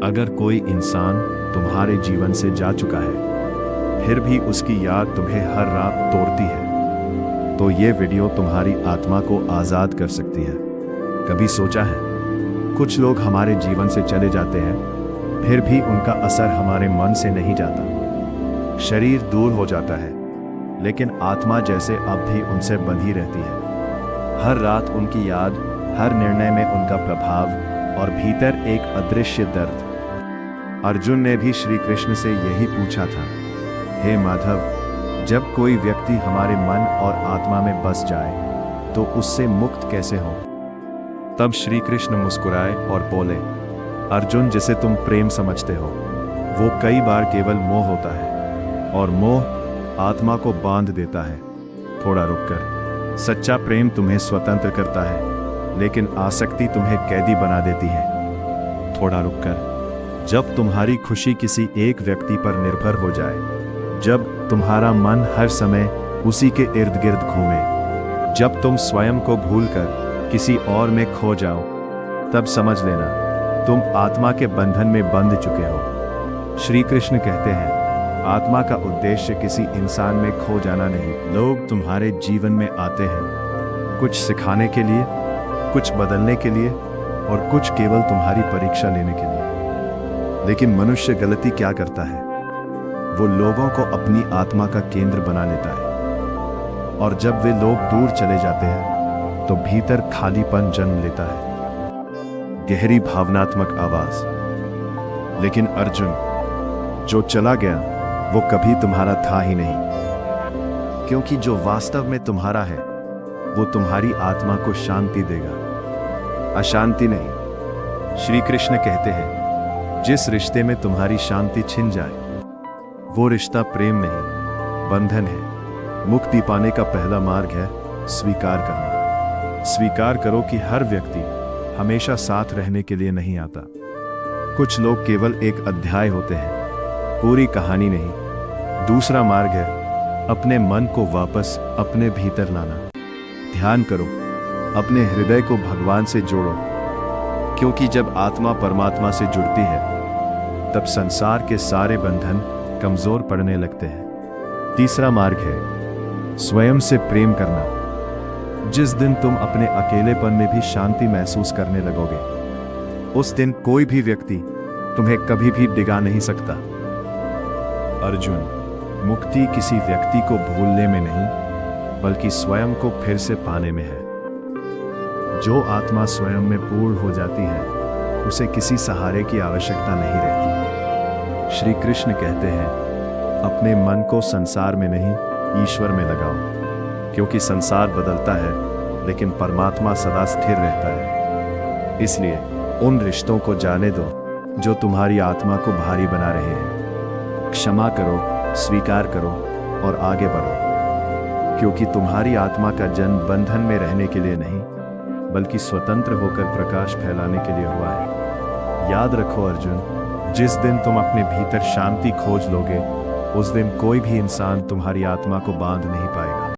अगर कोई इंसान तुम्हारे जीवन से जा चुका है, फिर भी उसकी याद तुम्हें हर रात तोड़ती है, तो ये वीडियो तुम्हारी आत्मा को आज़ाद कर सकती है। कभी सोचा है, कुछ लोग हमारे जीवन से चले जाते हैं, फिर भी उनका असर हमारे मन से नहीं जाता। शरीर दूर हो जाता है, लेकिन आत्मा जैसे अब भी उनसे बंधी रहती है। हर रात उनकी याद, हर निर्णय में उनका प्रभाव और भीतर एक अदृश्य दर्द। अर्जुन ने भी श्री कृष्ण से यही पूछा था, हे माधव, जब कोई व्यक्ति हमारे मन और आत्मा में बस जाए तो उससे मुक्त कैसे हो? तब श्री कृष्ण मुस्कुराए और बोले, अर्जुन, जिसे तुम प्रेम समझते हो वो कई बार केवल मोह होता है, और मोह आत्मा को बांध देता है। थोड़ा रुककर, सच्चा प्रेम तुम्हें स्वतंत्र करता है, लेकिन आसक्ति तुम्हें कैदी बना देती है। थोड़ा रुककर, जब तुम्हारी खुशी किसी एक व्यक्ति पर निर्भर हो जाए, जब तुम्हारा मन हर समय उसी के इर्द गिर्द घूमे, जब तुम स्वयं को भूलकर किसी और में खो जाओ, तब समझ लेना तुम आत्मा के बंधन में बंध चुके हो। श्री कृष्ण कहते हैं, आत्मा का उद्देश्य किसी इंसान में खो जाना नहीं। लोग तुम्हारे जीवन में आते हैं, कुछ सिखाने के लिए, कुछ बदलने के लिए, और कुछ केवल तुम्हारी परीक्षा लेने के लिए। लेकिन मनुष्य गलती क्या करता है? वो लोगों को अपनी आत्मा का केंद्र बना लेता है, और जब वे लोग दूर चले जाते हैं तो भीतर खालीपन जन्म लेता है। गहरी भावनात्मक आवाज। लेकिन अर्जुन, जो चला गया वो कभी तुम्हारा था ही नहीं, क्योंकि जो वास्तव में तुम्हारा है वो तुम्हारी आत्मा को शांति देगा, अशांति नहीं। श्री कृष्ण कहते हैं, जिस रिश्ते में तुम्हारी शांति छिन जाए वो रिश्ता प्रेम नहीं, बंधन है। मुक्ति पाने का पहला मार्ग है स्वीकार करना। स्वीकार करो कि हर व्यक्ति हमेशा साथ रहने के लिए नहीं आता। कुछ लोग केवल एक अध्याय होते हैं, पूरी कहानी नहीं। दूसरा मार्ग है अपने मन को वापस अपने भीतर लाना। ध्यान करो, अपने हृदय को भगवान से जोड़ो, क्योंकि जब आत्मा परमात्मा से जुड़ती है तब संसार के सारे बंधन कमजोर पड़ने लगते हैं। तीसरा मार्ग है स्वयं से प्रेम करना। जिस दिन तुम अपने अकेलेपन में भी शांति महसूस करने लगोगे, उस दिन कोई भी व्यक्ति तुम्हें कभी भी डिगा नहीं सकता। अर्जुन, मुक्ति किसी व्यक्ति को भूलने में नहीं, बल्कि स्वयं को फिर से पाने में है। जो आत्मा स्वयं में पूर्ण हो जाती है, उसे किसी सहारे की आवश्यकता नहीं रहती। श्री कृष्ण कहते हैं, अपने मन को संसार में नहीं, ईश्वर में लगाओ, क्योंकि संसार बदलता है लेकिन परमात्मा सदा स्थिर रहता है। इसलिए उन रिश्तों को जाने दो जो तुम्हारी आत्मा को भारी बना रहे हैं। क्षमा करो, स्वीकार करो और आगे बढ़ो, क्योंकि तुम्हारी आत्मा का जन्म बंधन में रहने के लिए नहीं, बल्कि स्वतंत्र होकर प्रकाश फैलाने के लिए हुआ है। याद रखो अर्जुन, जिस दिन तुम अपने भीतर शांति खोज लोगे, उस दिन कोई भी इंसान तुम्हारी आत्मा को बांध नहीं पाएगा।